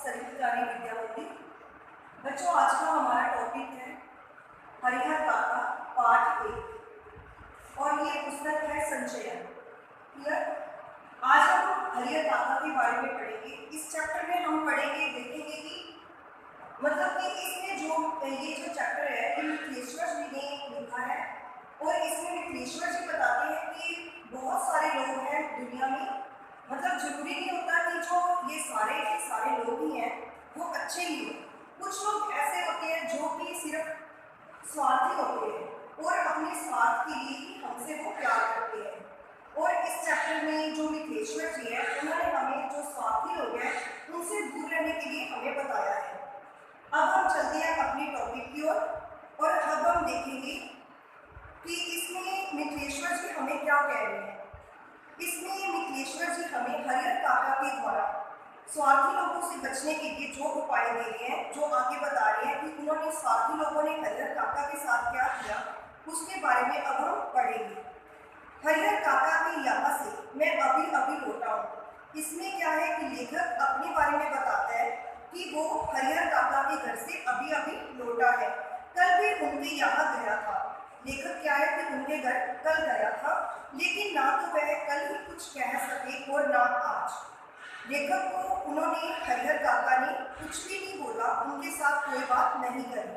सभी पुरानी विद्या होती। बच्चों, आज का हमारा टॉपिक है हरिहर काका पाठ 1 और ये पुस्तक है संचयन। क्लियर? आज हम हरिहर काका के बारे में पढ़ेंगे। इस चैप्टर में हम पढ़ेंगे, देखेंगे कि मतलब कि इसमें ये जो चैप्टर है ये मिथिलेश्वर जी ने लिखा है और इसमें मिथिलेश्वर जी बताते हैं कि बहुत सारे लोग हैं दुनिया में। मतलब जरूरी नहीं होता कि जो ये सारे के सारे लोग ही हैं वो अच्छे ही हो। कुछ लोग ऐसे होते हैं जो कि सिर्फ स्वार्थी होते हैं और अपने स्वार्थ के लिए ही हमसे वो प्यार करते हैं। और इस चैप्टर में जो मिथिलेश्वर जी है उन्होंने हमें जो स्वार्थी लोग हैं उनसे दूर रहने के लिए हमें बताया है। अब हम चलते हैं अपने टॉपिक की ओर और अब हम देखेंगे कि इसमें मिथिलेश्वर जी हमें क्या कह रहे हैं। इसमें मिथिलेश्वर जी हमें हरिहर काका के द्वारा स्वार्थी लोगों से बचने के लिए जो उपाय दे रहे हैं, जो आगे बता रहे हैं कि उन्होंने स्वार्थी लोगों ने हरिहर काका के साथ क्या किया, उसके बारे में अब हम पढ़ेंगे। हरिहर काका के यहाँ से मैं अभी अभी लौटा हूँ। इसमें क्या है कि लेखक अपने बारे में बताता है कि वो हरिहर काका के घर से अभी अभी लौटा है। कल भी उनके यहाँ गया था। लेखक क्या है कि उनके घर कल गया था, लेकिन ना तो वह कल ही कुछ कह सके और ना आज। लेखक को उन्होंने हरिहर काका ने कुछ भी नहीं बोला, उनके साथ कोई बात नहीं करी।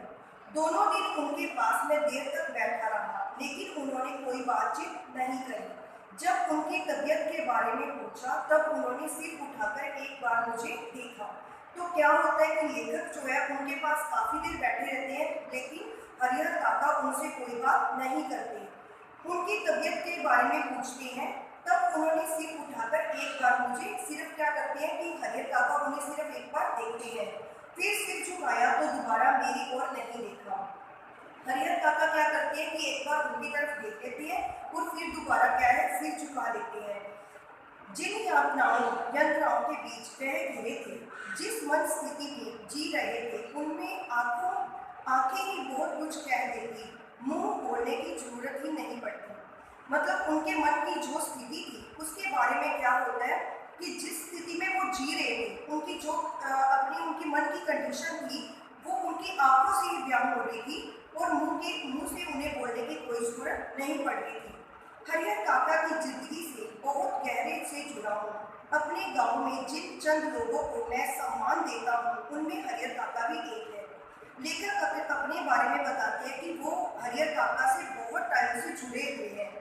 दोनों दिन उनके पास में देर तक बैठा रहा, लेकिन उन्होंने कोई बातचीत नहीं करी। जब उनकी तबीयत के बारे में पूछा तब उन्होंने सिर उठाकर एक बार मुझे देखा। तो क्या होता है कि लेखक जो है उनके पास काफ़ी देर बैठे रहते हैं, लेकिन हरिहर काका उनसे कोई बात नहीं करते। उनकी तबीयत के बारे में पूछते हैं तब उन्होंने सिर उठाकर एक बार मुझे सिर्फ क्या करते हैं कि हरिहर काका उन्हें सिर्फ एक बार देखते हैं, फिर सिर झुकाया तो दोबारा मेरी ओर नहीं देखा। हरिहर काका क्या करते हैं कि एक बार उनकी तरफ देख लेते हैं और फिर दोबारा क्या है सिर झुका लेते हैं। जिन यंत्रणाओं के बीच वह घिरे थे, जिस मन स्थिति में जी रहे थे, उनमें आंखें ही बहुत कुछ कह देती, मुंह बोलने की जरूरत ही नहीं पड़ती। मतलब उनके मन की जो स्थिति थी उसके बारे में क्या होता है कि जिस स्थिति में वो जी रहे थे, उनकी जो उनकी मन की कंडीशन थी वो उनकी आंखों से ही बयान हो रही थी और मुंह से उन्हें बोलने की कोई जरूरत नहीं पड़ रही थी। हरिहर काका की जिंदगी से बहुत गहरे से जुड़ा हूँ। अपने गांव में जिन चंद लोगों को मैं सम्मान देता हूँ उनमें हरिहर काका भी एक है। लेखक अपने बारे में बताते हैं कि वो हरिहर काका से बहुत टाइम से जुड़े हुए हैं।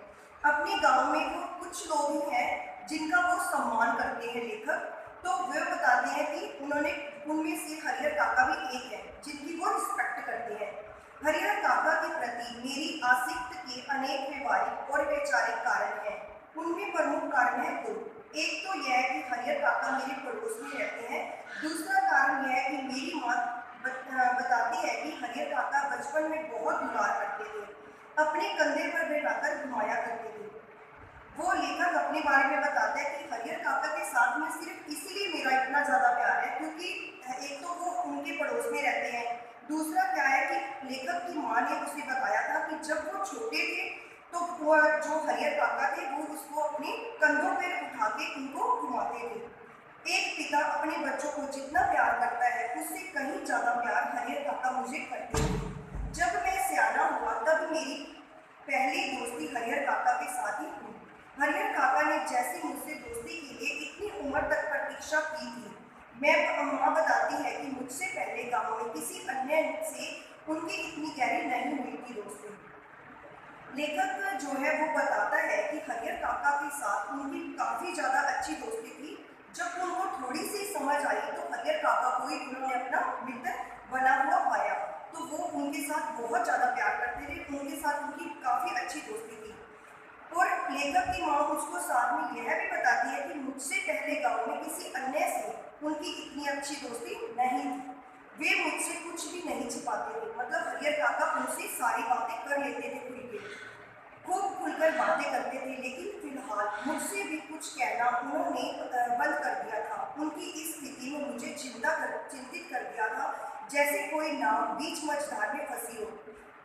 अपने गांव में वो कुछ लोग ही हैं जिनका वो सम्मान करते हैं लेखक। तो वे बताते हैं कि उनमें से हरिहर काका भी एक है जिनकी वो रिस्पेक्ट करते हैं। हरिहर काका के प्रति मेरी आसक्ति के अनेक व्यवहारिक और वैचारिक कारण हैं। उनमें प्रमुख कारण है दो। एक तो यह है कि हरिहर काका मेरे पड़ोस में रहते हैं। दूसरा कारण यह है कि मेरी माँ बताती है कि हरिहर काका बचपन में बहुत दुलार करते थे, अपने कंधे पर बैठाकर घुमाया करते थे। वो लेखक अपने बारे में बताते हैं कि हरिहर काका के साथ में सिर्फ इसीलिए मेरा इतना ज़्यादा प्यार है क्योंकि एक तो वो उनके पड़ोस में रहते हैं, दूसरा क्या है कि लेखक की माँ ने उसे बताया था कि जब वो छोटे थे तो वो जो हरिहर काका थे वो उसको अपने कंधों पर उठा के उनको घुमाते थे। एक पिता अपने बच्चों को जितना प्यार करता है उससे कहीं ज़्यादा प्यार हरिहर काका मुझे करते थे। जब मैं सियाना हुआ तब मेरी पहली दोस्ती हरिहर काका के साथ ही हुई। हरिहर काका ने जैसे मुझसे दोस्ती के लिए इतनी उम्र तक प्रतीक्षा की थी। माँ बताती है कि मुझसे पहले गांव में किसी अन्य से उनकी इतनी गहरी नहीं हुई थी दोस्ती। लेखक जो है वो बताता है कि हरिहर काका के साथ उनकी काफ़ी ज़्यादा अच्छी दोस्ती थी। जब उनको थोड़ी सी समझ आई तो हरिहर काका को ही उन्होंने अपना मित्र बना हुआ पाया, तो वो उनके साथ बहुत ज़्यादा प्यार करते थे। उनके साथ उनकी काफ़ी अच्छी दोस्ती थी। और लेखक की माँ उसको साथ में यह भी बताती है कि मुझसे पहले गांव में किसी अन्य से उनकी इतनी अच्छी दोस्ती नहीं थी। वे मुझसे कुछ भी नहीं छिपाते थे। मतलब हरिहर काका उनसे सारी बातें कर लेते थे, खूब खुलकर बातें करते थे, लेकिन फिलहाल मुझसे भी कुछ कहना उन्होंने बंद कर दिया था। उनकी इस स्थिति में मुझे चिंतित कर दिया था, जैसे कोई नाव बीच मझधार में फंसी हो।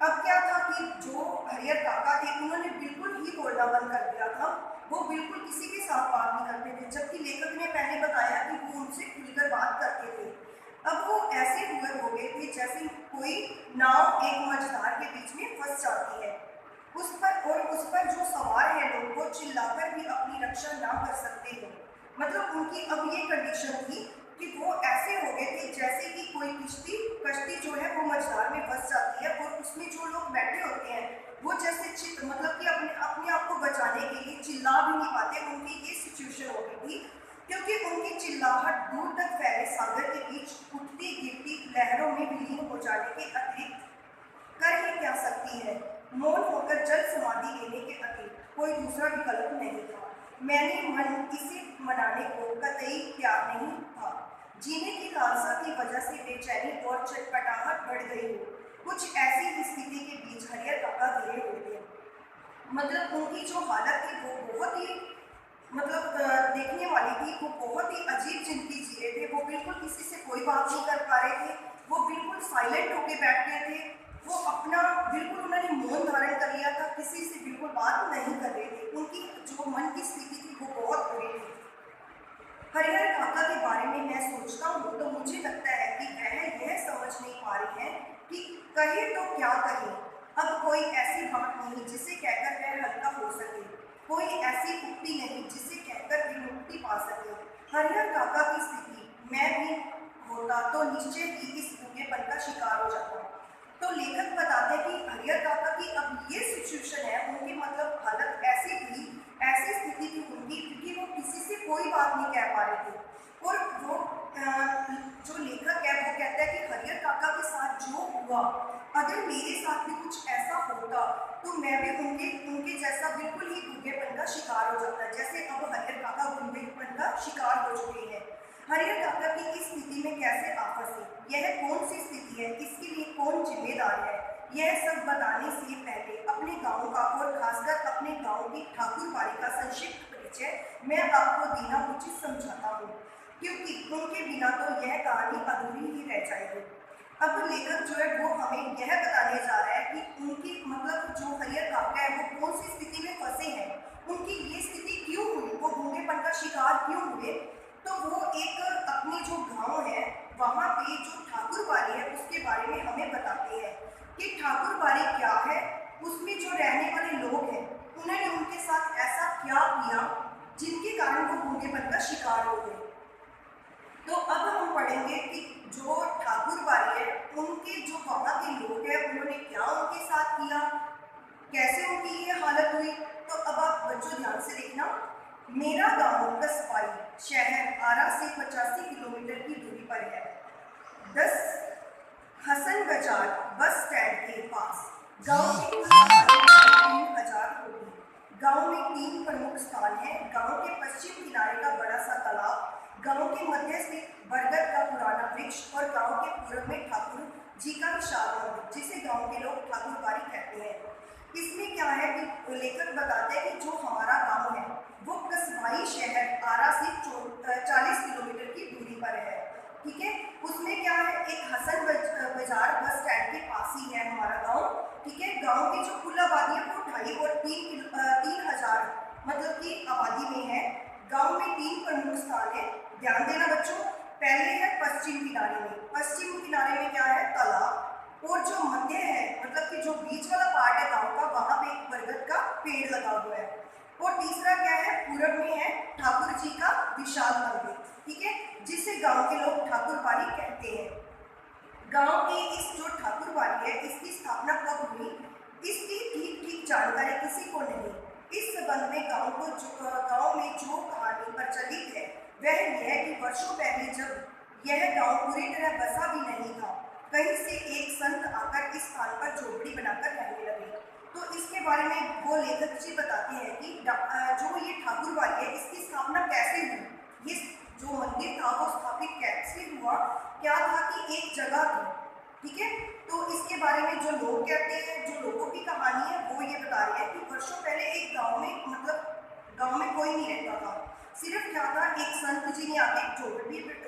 अब क्या था कि जो हरिहर काका थे उन्होंने बिल्कुल ही बोलना बंद कर दिया था। वो बिल्कुल किसी के साथ बात नहीं करते थे, जबकि लेखक ने पहले बताया कि वो उनसे खुलकर बात करते थे। अब वो ऐसे हुए हो गए थे जैसे कोई नाव एक मझधार के बीच में फंस जाती है, उस पर जो सवार है लोग वो चिल्लाकर भी अपनी रक्षा ना कर सकते हो। मतलब उनकी अब ये कंडीशन थी कि वो ऐसे हो गए थे जैसे कि कोई कश्ती जो है वो मझधार में फंस जाती है और उसमें जो लोग बैठे होते हैं वो जैसे मतलब कि अपने आप को बचाने के लिए चिल्ला भी नहीं पाते। उनकी ये सिचुएशन हो गई थी क्योंकि उनकी चिल्लाहट दूर तक फैले सागर के बीच उठती गिरती लहरों में विलीन हो जाने के अतिरिक्त कर ही क्या सकती है। मौन होकर जल समाधि लेने के अतिरिक्त कोई दूसरा विकल्प नहीं था। मैंने मन इसे मनाने को कतई तैयार नहीं था। जीने की लालसा की वजह से बेचैनी और चटपटाहट बढ़ गई हो। कुछ ऐसी स्थिति के बीच हरियर काका गिरे हुए थे। मतलब उनकी जो हालत थी वो बहुत ही देखने वाली थी। वो बहुत ही अजीब जिंदगी जी रहे थे। वो बिल्कुल किसी से कोई बात नहीं कर पा रहे थे। वो बिल्कुल साइलेंट होके बैठ गए थे। वो अपना बिल्कुल उन्होंने मौन धारण कर लिया था, किसी से बिल्कुल बात नहीं कर रहे थे। उनकी जो मन की स्थिति थी वो बहुत बुरी थी। हरिहर काका के बारे में मैं सोचता हूँ तो मुझे लगता है कि वह यह समझ नहीं पा रही है कि कहे तो क्या कहे। अब कोई ऐसी बात नहीं जिसे कहकर वह हल्का हो सके, कोई ऐसी उक्ति नहीं जिसे कहकर विमुक्ति पा सके। हरिहर काका की स्थिति मैं भी होता तो निश्चय ही इस भूखेपन का शिकार हो जाता। तो लेखक बताते हैं कि हरिहर काका की अब ये सिचुएशन है, उनकी मतलब हालत ऐसी थी, ऐसी स्थिति थी उनकी क्योंकि वो किसी से कोई बात नहीं कह पा रहे थे। और वो जो लेखक है वो कहता है कि हरिहर काका के साथ जो हुआ, अगर मेरे साथ भी कुछ ऐसा होता तो मैं भी उनके जैसा बिल्कुल ही भूखेपन का शिकार हो जाता, जैसे अब हरिहर काका भूखेपन का शिकार हो चुके हैं। हरिहर काका की इस स्थिति में कैसे आ फंसे, यह कौन सी स्थिति है, इसके लिए कौन जिम्मेदार है, यह सब बताने से पहले अपने गांव का और खासकर अपने गांव की ठाकुरबाड़ी का संक्षिप्त परिचय मैं आपको देना उचित समझाता हूँ, क्योंकि उनके बिना तो यह कहानी अधूरी ही रह जाएगी। अब लेखक जो है वो हमें यह बताने जा रहा है कि उनकी मतलब जो हरिहर काका है वो कौन सी स्थिति में फंसे हैं, उनकी ये स्थिति क्यों हुई, वो भूखेपन का शिकार क्यों हुए। तो वो एक अपने जो गांव है वहाँ पे जो ठाकुरबाड़ी है उसके बारे में हमें बताते हैं कि ठाकुरबाड़ी क्या है, उसमें जो रहने वाले लोग हैं उन्होंने उनके साथ ऐसा क्या किया जिनके कारण वो भूखेपन का शिकार हो गए। तो अब हम पढ़ेंगे कि जो ठाकुरबाड़ी है उनके जो वहाँ के लोग हैं उन्होंने क्या उनके साथ किया, कैसे उनकी ये हालत हुई। तो अब आप बच्चों ध्यान से देखना। मेरा गांव कसबाई शहर आरा से 85 किलोमीटर की दूरी पर है। 10 हसन बाजार बस स्टैंड के पास गांव की कुल आबादी 3000 होगी। गांव में 3 प्रमुख स्थान हैं। गांव के पश्चिम किनारे का बड़ा सा तालाब, गांव के मध्य स्थित बरगद का पुराना वृक्ष और गांव के पूर्व में ठाकुर जी का विशाल मंदिर जिसे गांव के लोग ठाकुरबाड़ी कहते हैं। इसमें क्या है कि लेखक बताते हैं कि जो हमारा गांव है वो कसबाई शहर आरा से 40 किलोमीटर की दूरी पर है। ठीक है, उसमें क्या है, एक हसन बाजार बस स्टैंड के पास ही है हमारा गांव। ठीक है, गांव की जो कुल आबादी है वो 2.5 और 3,000 मतलब की आबादी में है। गांव में 3 प्रमुख स्थान है, ध्यान देना बच्चों। पहले है पश्चिम किनारे में, पश्चिम किनारे में क्या है, तालाब, और जो मध्य है मतलब कि जो बीच वाला पार्ट है गांव का वहां पे एक बरगद का पेड़ लगा हुआ है। और तीसरा क्या है, पूरब में है ठाकुर जी का विशाल मंदिर। ठीक है, जिसे गांव के लोग ठाकुरबाड़ी कहते हैं। गांव की इस जो ठाकुरबाड़ी है इसकी स्थापना कब हुई इसकी ठीक जानकारी किसी को नहीं। इस संबंध में गांव में जो कहानी प्रचलित है वह यह है कि वर्षों पहले जब यह गांव पूरी तरह बसा भी नहीं था, कहीं से एक संत आकर इस स्थान पर झोपड़ी बनाकर रहने लगे। तो इसके बारे में वो लेखक जी बताते हैं कि जो ये ठाकुरबाड़ी है इसकी स्थापना कैसे हुई, ये जो मंदिर था वो स्थापित कैसे हुआ, क्या था कि एक जगह थी। ठीक है, तो इसके बारे में जो लोग कहते हैं, जो लोगों की कहानी है वो ये बता रही है कि वर्षों पहले एक गांव में मतलब गांव में कोई नहीं रहता था, सिर्फ क्या था, एक संत जी ने आके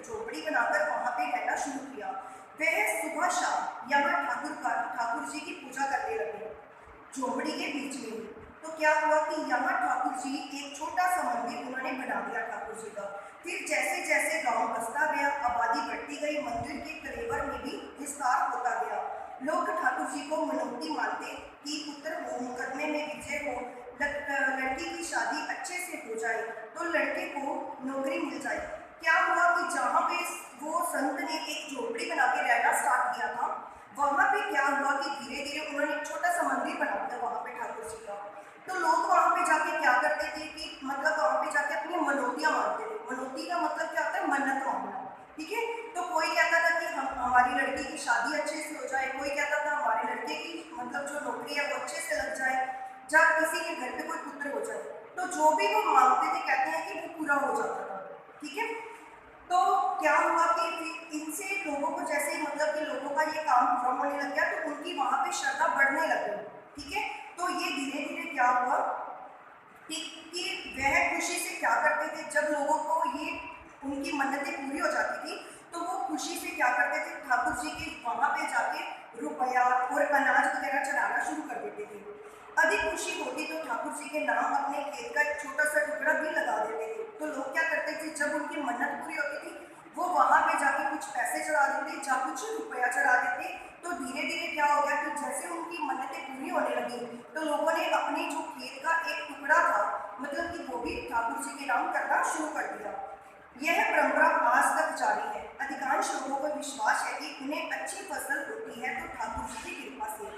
झोपड़ी बनाकर वहाँ पे रहना शुरू किया। वह सुबह शाम यहाँ ठाकुर जी की पूजा करने लगे झोपड़ी के बीच में ही। तो क्या हुआ कि यहाँ ठाकुर जी एक छोटा सा मंदिर उन्होंने बना दिया ठाकुर जी का। फिर जैसे जैसे गांव बसता गया, आबादी बढ़ती गई, मंदिर के कलेवर में भी विस्तार होता गया। लोग ठाकुर जी को मनौती मानते कि पुत्र हो, मुकदमे में विजय हो, लड़की की शादी अच्छे से हो जाए, तो लड़के को नौकरी मिल जाए। क्या हुआ कि जहाँ पे वो संत ने एक झोपड़ी बना के रहना स्टार्ट किया था, वहाँ पे क्या हुआ कि धीरे धीरे उन्होंने एक छोटा सा मंदिर बना दिया वहाँ पे ठाकुर जी का। तो लोग वहाँ पे जाके क्या करते थे कि मतलब वहाँ पे जाके अपनी मनौतियाँ मांगते थे। मनौती का मतलब क्या होता है? मन्नत मांगना, ठीक है। तो कोई कहता था कि हम हमारी लड़की की शादी अच्छे से हो जाए, कोई कहता था हमारे लड़के की मतलब जो नौकरी है वो अच्छे से लग जाए, या किसी के घर पे कोई पुत्र हो जाए। तो जो भी वो मांगते थे कहते हैं कि वो पूरा हो जाता था, ठीक है। तो क्या हुआ कि इनसे लोगों को जैसे ही मतलब कि लोगों का ये काम पूरा होने लग गया, तो उनकी वहाँ पे श्रद्धा बढ़ने लग गई, ठीक है। तो ये धीरे धीरे क्या हुआ कि वह खुशी से क्या करते थे, जब लोगों को ये उनकी मन्नतें पूरी हो जाती थी, तो वो खुशी से क्या करते थे, ठाकुर जी के वहाँ पे जाके रुपया और अनाज वगैरह चढ़ाना शुरू कर देते थे। अधिक खुशी होती तो ठाकुर जी के नाम अपने खेत का एक छोटा सा टुकड़ा भी लगा देते थे। तो लोग क्या करते थे, जब उनकी मन्नत पूरी होती थी, वो वहाँ पे जाके कुछ पैसे चढ़ा देते या कुछ रुपया चढ़ा देते। तो धीरे धीरे क्या हो गया कि जैसे उनकी मन्नतें पूरी होने लगी, तो लोगों ने अपने जो खेत का एक टुकड़ा था, मतलब कि वो भी ठाकुर जी के नाम करना शुरू कर दिया। यह परंपरा आज तक जारी है। अधिकांश लोगों को विश्वास है कि उन्हें अच्छी फसल होती है तो ठाकुर जी की कृपा से।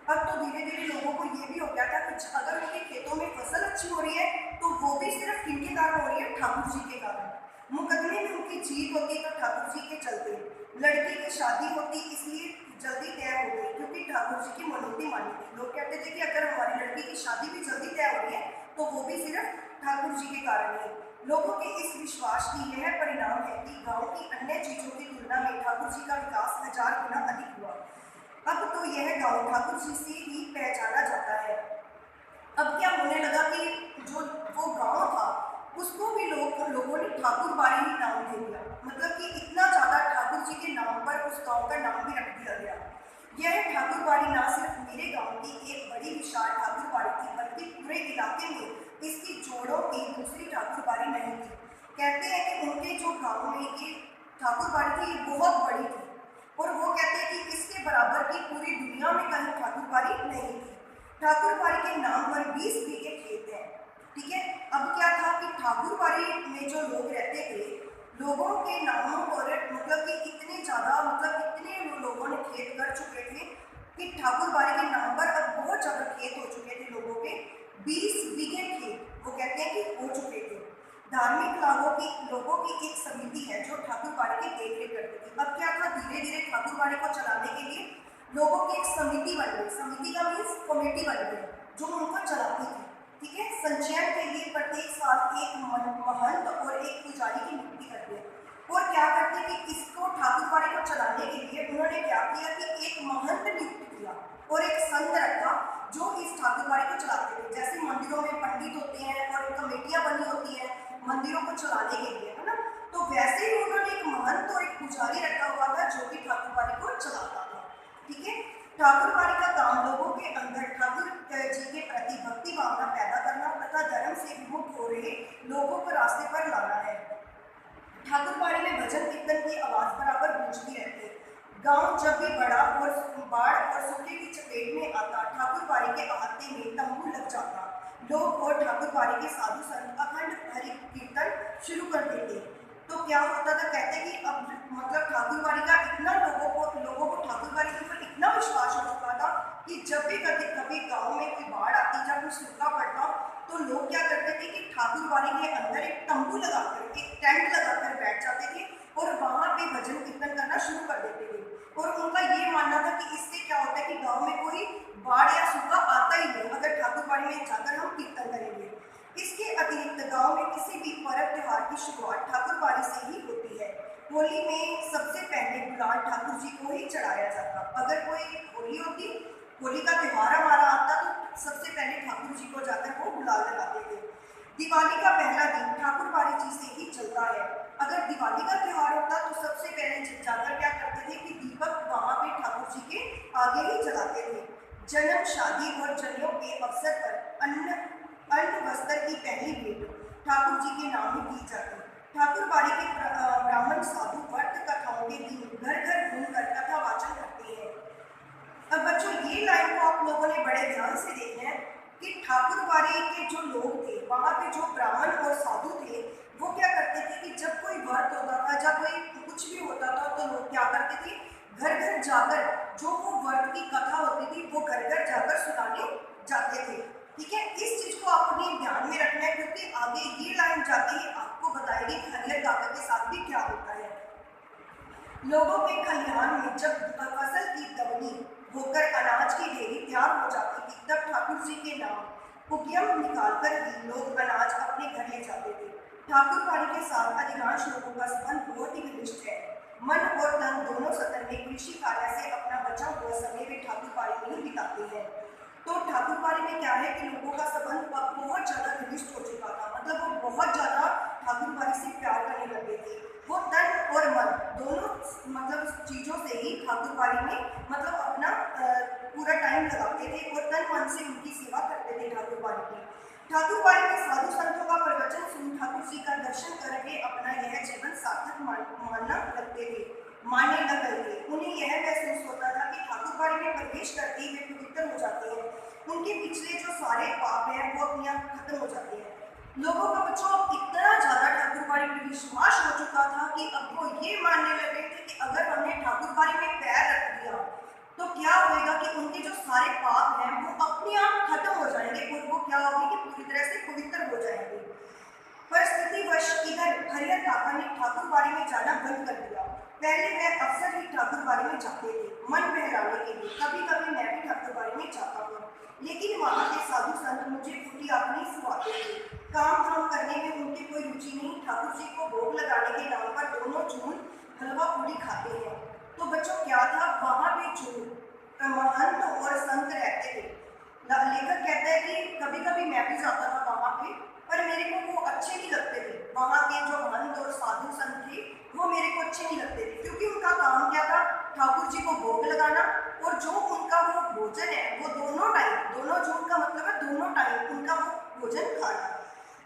अब तो धीरे धीरे लोगों को ये भी हो गया था कि अगर उनके खेतों में फसल अच्छी हो रही है, तो वो भी सिर्फ किनके कारण हो रही है? ठाकुर जी के कारण। मुकदमे में उनकी जीत होती तो ठाकुर जी के चलते, लड़की की शादी होती इसलिए जल्दी तय हो गई क्योंकि ठाकुर जी की मनौती मानी थी। लोग कहते थे कि अगर हमारी लड़की की शादी भी जल्दी तय हो रही है, तो वो भी सिर्फ ठाकुर जी के कारण है। लोगों के इस विश्वास की यह परिणाम है कि गांव की अन्य चीजों की तुलना में ठाकुर जी का विकास 1000 गुना अधिक हुआ। अब तो यह गांव ठाकुर जी से ही पहचाना जाता है। अब क्या होने लगा कि जो वो गांव था, उसको भी लोगों ने ठाकुर बाड़ी ही नाम दे दिया। मतलब कि इतना ज्यादा ठाकुर जी के नाम पर उस गांव का नाम भी रख दिया गया। यह ठाकुर बाड़ी ना सिर्फ मेरे गांव की एक बड़ी विशाल ठाकुर बाड़ी थी, बल्कि पूरे इलाके में इसकी जोड़ों की दूसरी ठाकुर बाड़ी नहीं थी। कहते हैं कि उनके जो गांव में ये ठाकुर बाड़ी थी, ये बहुत बड़ी थी, और वो कहते हैं कि इसके बराबर की पूरी दुनिया में कहीं ठाकुर बाड़ी नहीं थी। ठाकुर बाड़ी के नाम पर 20 बीघे खेत है, ठीक है। अब क्या था कि ठाकुर बाड़ी में जो लोग रहते थे, लोगों के नामों पर मतलब कि इतने ज्यादा मतलब इतने लोगों ने खेत कर चुके थे कि ठाकुर बाड़ी के नाम पर अब बहुत ज्यादा खेत हो चुके थे लोगों के। 20 बीघे खेत वो कहते हैं कि हो चुके थे। धार्मिक लोगों की एक समिति है जो ठाकुर बाड़ी की देखरेख करती थी। अब क्या था, धीरे धीरे ठाकुर बाड़ी को चलाने के लिए लोगों की एक समिति बन गई। समिति का मीन्स कमेटी बन गई जो उनको चलाती थी, ठीक है। संचयन के लिए प्रत्येक साल एक महंत और एक पुजारी की नियुक्ति करते हैं। और क्या करते कि इसको ठाकुर बाड़ी को चलाने के लिए उन्होंने क्या किया कि एक महंत नियुक्त किया और एक संत रखा जो इस ठाकुर बाड़ी को चलाते थे। जैसे मंदिरों में पंडित होते हैं और कमेटियां बनी होती हैं मंदिरों को चलाने के लिए, है ना। तो वैसे ही उन्होंने एक महंत और एक पुजारी रखा हुआ था जो कि ठाकुर बाड़ी को चलाता था, ठीक है। ठाकुर बाड़ी का काम लोगों के अंदर ठाकुर जी के प्रति भक्ति भावना पैदा करना तथा धर्म से विमुख हो रहे लोगों को रास्ते पर लाना है। ठाकुर बाड़ी में भजन कीर्तन की आवाज बराबर गूंजती रहती। गांव जब भी बड़ा और बाढ़ और सूखे की चपेट में आता, ठाकुर बाड़ी के अहाते में तंबू लग जाता। लोग और ठाकुर बाड़ी के साधु संत अखंड हरि कीर्तन शुरू कर देते। तो क्या होता था, कहते कि अब मतलब ठाकुर बाड़ी का इतना लोगों को ठाकुर बाड़ी के ऊपर इतना विश्वास हो चुका था कि जब भी कभी गांव में कोई बाढ़ आती, जब कुछ सूखा पड़ता, तो लोग क्या करते थे कि ठाकुर बाड़ी के अंदर एक तंबू लगाकर, एक टेंट लगाकर बैठ जाते थे और वहां पे भजन कीर्तन करना शुरू कर देते थे। और उनका ये मानना था कि इससे क्या होता है कि गांव में कोई बाढ़ या सूखा आता ही नहीं अगर ठाकुर बाड़ी में जाकर हम कीर्तन करेंगे। इसके अतिरिक्त गांव में किसी भी पर्व त्योहार की शुरुआत ठाकुर बाड़ी से ही होती है। होली में सबसे पहले गुलाल ठाकुर जी को ही चढ़ाया जाता। अगर कोई होली होती, होली का त्योहार हमारा आता, तो सबसे पहले ठाकुर जी को जाकर वो गुलाल लगाते थे। दिवाली का पहला दिन ठाकुर बाड़ी जी से ही चलता है। अगर दिवाली का त्योहार होता तो सबसे पहले जाकर क्या करते थे कि दीपक वहां पे ठाकुर जी के आगे ही जलाते थे। जन्म, शादी और जनेऊ के अवसर पर अन्न वस्त्र की पहली भेंट ठाकुर जी के नाम ही की जाती। ठाकुरबाड़ी के ब्राह्मण साधु व्रत कथाओं के दिन घर घर घूमकर कथा वाचन करते हैं। अब बच्चों ये लाइन को आप लोगों ने बड़े ध्यान से देखना है कि ठाकुरबाड़ी के जो लोग थे, वहाँ पे जो ब्राह्मण और साधु थे, वो क्या करते थे कि जब कोई व्रत होता था, जब कोई कुछ भी होता था, तो लोग क्या करते थे, घर घर जाकर जो वो व्रत की कथा होती थी वो घर घर जाकर सुनाने जाते थे। ठीक है, इस चीज को आपने ध्यान में रखना है, क्योंकि आगे ये लाइन जाके ही आपको बताएगी हरिहर काका के साथ भी क्या होता है। लोगों के खलिहान में जब फसल की दवनी होकर अनाज की ढेरी तैयार हो जाती थी, तब ठाकुर जी के नाम उद्यम निकालकर ही लोग अनाज अपने घर ले जाते थे। ठाकुरबाड़ी के साथ अधिकांश लोगों का संबंध बहुत ही घनिष्ठ है। मन और तन दोनों सतन में कृषि कार्य से अपना बचा हुआ समय वे ठाकुरबाड़ी में ही बिताते हैं। तो ठाकुरबाड़ी में क्या है कि लोगों का संबंध बहुत ज़्यादा घनिष्ठ हो चुका था, मतलब वो बहुत ज़्यादा ठाकुरबाड़ी से प्यार करने लगे थे। वो तन और मन दोनों मतलब चीज़ों से ही ठाकुरबाड़ी में मतलब अपना पूरा टाइम लगाते थे और तन मन से उनकी सेवा करते थे ठाकुरबाड़ी की। ठाकुरबाड़ी में साधु संतों का प्रवचन सुन ठाकुर जी का दर्शन करके अपना यह जीवन सार्थक मानना लगते थे, मानने लग गए थे। उन्हें यह महसूस होता था कि ठाकुरबाड़ी में प्रवेश करते ही वे पवित्र हो जाते हैं, उनके पिछले जो सारे पाप हैं वो अपने आप खत्म हो जाते हैं। लोगों का बच्चों इतना ज़्यादा ठाकुरबाड़ी में विश्वास हो चुका था कि अब वो ये मानने लगे थे कि अगर हमने ठाकुरबाड़ी में पैर रख दिया तो क्या होगा कि उनके जो सारे पाप हैं वो अपने आप खत्म हो जाएंगे और वो क्या होगी कि पूरी तरह से पवित्र हो जाएंगे। परिस्थितिवश इधर हरिहर काका ने ठाकुरबाड़ी में जाना बंद कर दिया। पहले वह अक्सर ही ठाकुरबाड़ी में जाते थे मन बहलाने के लिए, कभी कभी मैं भी ठाकुरबाड़ी में जाता हूँ, लेकिन वहाँ के साधु संत मुझे फूटी आँख नहीं सुनाते थे। काम धाम करने में उनकी कोई रुचि नहीं। ठाकुर जी को भोग लगाने के नाम पर दोनों जून हलवा पूरी खाते हैं। तो बच्चों क्या था, वहाँ पे जो महंत और संत रहते थे, लेखक कहता है कि कभी कभी मैं भी जाता था वहाँ पे, पर मेरे को वो अच्छे नहीं लगते थे। वहाँ के जो महंत और साधु संत थे वो मेरे को अच्छे नहीं लगते थे, क्योंकि उनका काम क्या था, ठाकुर जी को भोग लगाना और जो उनका वो भोजन है वो दोनों टाइम, दोनों जून का मतलब है दोनों टाइम उनका वो भोजन खाना।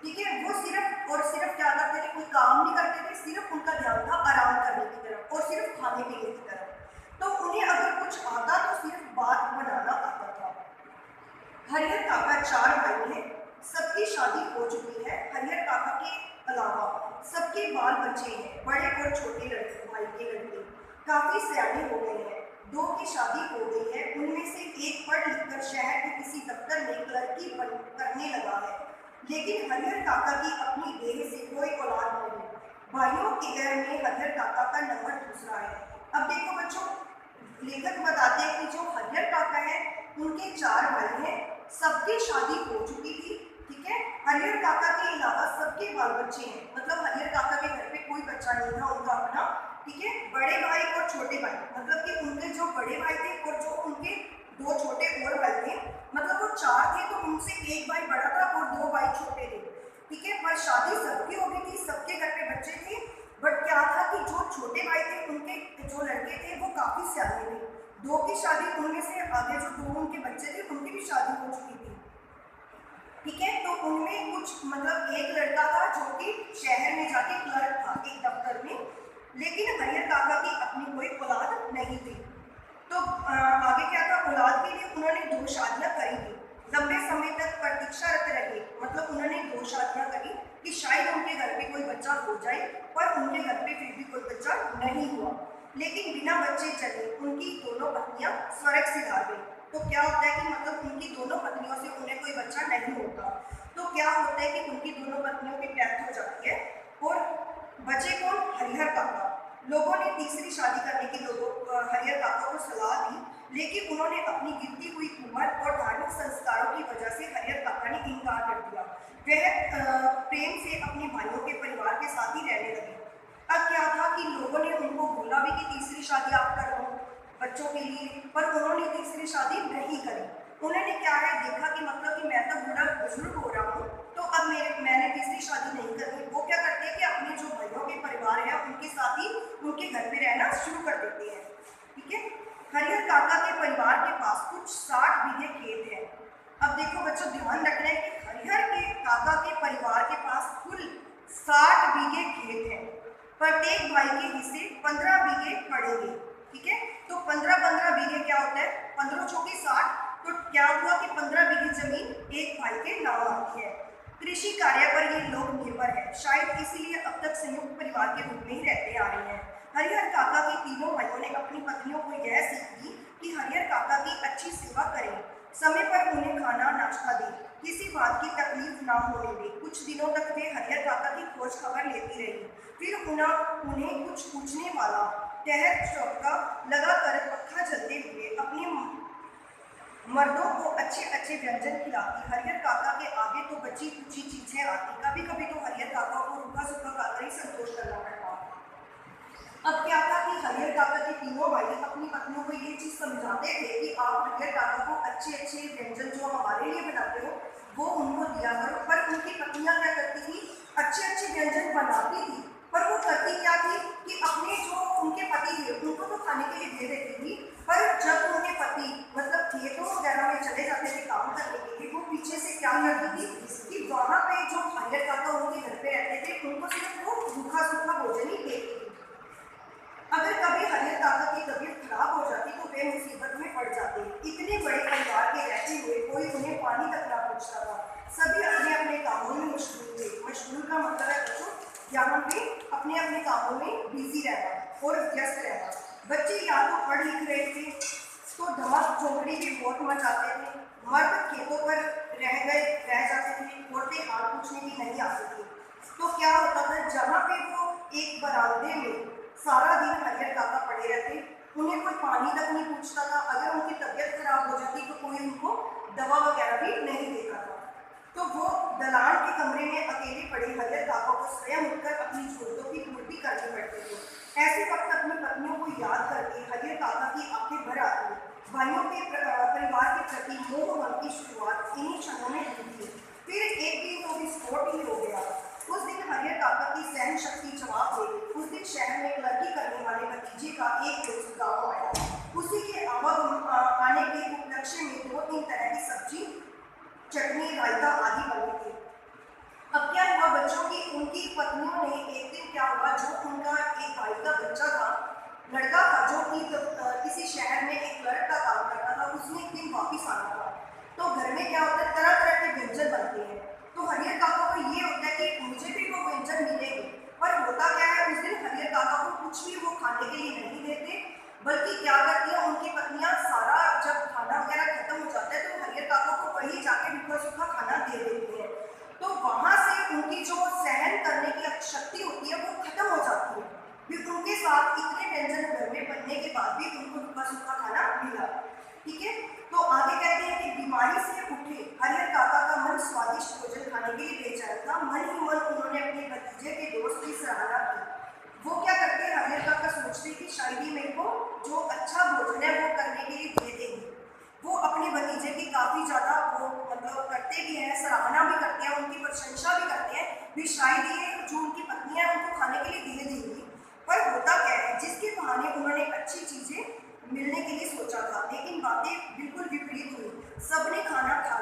ठीक है, वो सिर्फ और सिर्फ क्या करते थे, कोई काम नहीं करते थे, सिर्फ उनका ध्यान था आराम करने की तरफ और सिर्फ खाने पीने की तरफ। तो उन्हें अगर कुछ आता तो सिर्फ बात बनाना आता था। हरिहर काका 4 भाई हैं, सबकी शादी हो चुकी है। हरिहर काका के अलावा सबके बाल बच्चे हैं, बड़े और छोटे लड़के, भाई के लड़के काफी सियाने हो गए हैं। 2 की शादी हो गई है, उनमें से एक पढ़ लिखकर शहर के किसी दफ्तर में क्लर्की करने लगा है, लेकिन हरिहर काका की अपनी देह से कोई औलाद नहीं। भाइयों के घर में हरिहर काका का नंबर दूसरा है। अब देखो बच्चों, लेखक बताते हैं कि जो हरिहर काका है उनके 4 भाई हैं, सबकी शादी हो चुकी थी। ठीक है, हरिहर काका के अलावा सबके बाल बच्चे हैं, मतलब हरिहर काका के घर पे कोई बच्चा नहीं था उनका अपना। ठीक है, बड़े भाई और छोटे भाई, मतलब कि उनके जो बड़े भाई थे और जो उनके 2 छोटे और भाई थे, मतलब वो 4 थे, तो उनसे एक भाई बड़ा था और 2 भाई छोटे थे। ठीक है, पर शादी सबकी हो गई थी, सबके घर पे बच्चे थे, बट क्या था कि जो छोटे भाई थे उनके जो लड़के थे वो काफी सियाने थे। 2 की शादी, उनमें से आगे जो 2 उनके बच्चे थे उनकी भी शादी हो चुकी थी। ठीक है, तो उनमें कुछ मतलब एक लड़का था जो कि शहर में जाके क्लर्क था एक दफ्तर में, लेकिन हरिहर काका की अपनी कोई औलाद नहीं थी। तो आगे क्या था, औलाद के लिए उन्होंने 2 शादियां करी थी। लंबे समय तक प्रतीक्षारत रहे, मतलब उन्होंने 2 शादियां करी कि शायद उनके घर पे कोई बच्चा हो जाए, पर उनके घर पे फिर भी कोई बच्चा नहीं हुआ। लेकिन बिना बच्चे चले उनकी दोनों पत्नियां स्वर्ग सिधार गई। तो क्या होता है कि मतलब उनकी दोनों पत्नियों से उन्हें कोई बच्चा नहीं होता, तो क्या होता है कि उनकी दोनों पत्नियों की डेथ हो जाती है और बचे कौन, हरिहर काका। लोगों ने तीसरी शादी करने की हरिहर काका को सलाह दी, लेकिन उन्होंने अपनी गिरती हुई उम्र और धार्मिक संस्कारों की वजह से हरिहर काका ने इनकार कर दिया। वह प्रेम से अपने भाइयों के परिवार के साथ ही रहने लगे। अब क्या था कि लोगों ने उनको बोला भी कि तीसरी शादी आप कर लो बच्चों के लिए, पर उन्होंने तीसरी शादी नहीं करी। उन्होंने क्या है देखा कि मतलब कि मैं तो बूढ़ा बुजुर्ग हो रहा हूँ, तो अब मैंने तीसरी शादी नहीं करनी। वो क्या करते हैं कि अपने जो भाइयों के परिवार है उनके साथ ही उनके घर पे रहना शुरू कर देते हैं। ठीक है, हरिहर काका के परिवार के पास कुछ 60 बीघे खेत है। अब देखो बच्चों, ध्यान रखना है कि हरिहर के काका के परिवार के पास कुल 60 बीघे खेत भाई के हिस्से 15 बीघे पड़ेंगे। ठीक है, तो 15-15 बीघे क्या होता है, 15 चौके 60, तो क्या हुआ कि 15 बीघे जमीन एक भाई के नाम आती है। कृषि कार्य पर ये लोग निर्भर है, शायद इसीलिए अब तक संयुक्त परिवार के रूप में ही रहते आ रहे हैं। हरिहर काका के तीनों भाइयों ने अपनी पत्नियों को यह सीख दी कि हरिहर काका की अच्छी सेवा करें, समय पर उन्हें खाना नाश्ता दें, किसी बात की तकलीफ ना होने दें। कुछ दिनों तक वे हरिहर काका की खोज खबर लेती रही। फिर उन्हें कुछ पूछने वाला टहर चौका लगाकर पक्का जलते हुए अपने मर्दों को अच्छे अच्छे व्यंजन खिलाती। हरिहर काका के आगे तो बची कुची चीजें आती, कभी कभी तो हरिहर काका को रूखा सूखा खाकर ही संतोष करना पड़ता। अब क्या था कि हरिहर काका के तीनों भाई अपनी पत्नियों को ये चीज समझाते थे कि आप हरिहर काका को अच्छे अच्छे व्यंजन जो हमारे लिए बनाते हो वो उनको दिया करो। पर उनकी पत्नियां क्या करती थी, अच्छे अच्छे व्यंजन बनाती थी, पर वो करती क्या थी कि अपने जो उनके पति थे उनको तो खाने के लिए दे देती थी, पर जब उनके पति मतलब खेतों वगैरह में चले जाते थे काम करने के लिए, वो पीछे से क्या करती थी कि वहां पे जो हरिहर काका उनके घर पे रहते थे उनको सिर्फ वो रूखा सूखा भोजन ही देती थी। अगर कभी हरिहर काका की तबीयत खराब हो जाती तो वे मुसीबत में पड़ जाते। इतने बड़े परिवार के रहते हुए कोई उन्हें पानी तक ना पूछता था। सभी अपने अपने कामों में मशगूल थे। मशगूल का मतलब है बच्चों यहाँ पे अपने अपने कामों में बिजी रहना और व्यस्त रहना। बच्चे या तो पढ़ लिख रहे थे तो धमाक चौकड़ी भी बहुत मचाते थे, मर्द खेतों पर रह जाते थे, औरतें हाल पूछने भी नहीं आती थी। तो क्या होता था, जहाँ पे वो एक बरामदे में सारा दिन हरिहर काका पड़े रहते, उन्हें कोई पानी तक नहीं पूछता था। अगर उनकी तबीयत खराब हो जाती तो कोई उनको दवा वगैरह भी नहीं देता था। तो वो दलान के कमरे में अकेले पड़े हरिहर काका को स्वयं उठकर अपनी जरूरतों की पूर्ति करनी पड़ती थी। ऐसे वक्त अपनी पत्नियों को याद करके हरिहर काका की आंखें भर आती। भाइयों के परिवार के प्रति मोह मन की शुरुआत इन्हीं क्षणों में हुई थी। फिर एक दिन तो विस्फोट ही हो गया। उस दिन हरिहर काका की सहन शक्ति जवाब दे गई। उस दिन शहर में क्लर्की करने वाले भतीजे का एक दोस्त गाँव आया। उसी के आने के उपलक्ष्य में 2-3 तरह की सब्जी, चटनी, रायता आदि बने थे। अब क्या हुआ बच्चों की, उनकी पत्नियों ने एक दिन क्या हुआ, जो उनका एक भाई का बच्चा था, लड़का था जो कि किसी शहर में एक क्लर्क का काम करता था, उसने एक दिन वापिस आना था। तो घर में क्या होता है, तरह तरह के व्यंजन बनते हैं। तो हरिहर काका को ये होता है कि मुझे भी वो व्यंजन मिलेंगे, पर होता क्या है, उस दिन हरिहर काका को कुछ भी वो खाने के लिए नहीं देते, बल्कि क्या करती है उनकी पत्नियां, सारा जब खाना वगैरह खत्म हो जाता है तो हरिहर काका को वही जाके रूखा सूखा खाना दे देती है। तो वहां से उनकी जो सहन करने की शक्ति होती है वो खत्म हो जाती है। फिर उनके साथ इतने व्यंजन घर में बनने के बाद भी उनको रूखा सूखा खाना मिला। ठीक है, तो आगे कहते हैं कि बीमारी से उठे हरिहर काका का मन स्वादिष्ट भोजन खाने के लिए बेचैन था। मन ही मन उन्होंने अपने भतीजे के दोस्त की सराहना की। वो क्या करते हैं, हरिहर काका सोचते कि शायद ही मेरे को जो अच्छा भोजन है वो करने के लिए दे देंगे। वो अपने भतीजे की काफी ज्यादा वो मतलब करते भी हैं, सराहना भी करते हैं, उनकी प्रशंसा भी करते हैं भी शायद ये जो उनकी पत्नियां हैं उनको खाने के लिए दे देंगी। पर होता क्या है, जिसके बहाने उन्होंने अच्छी चीजें मिलने के लिए सोचा था, लेकिन बातें बिल्कुल विपरीत हुई। सबने खाना खा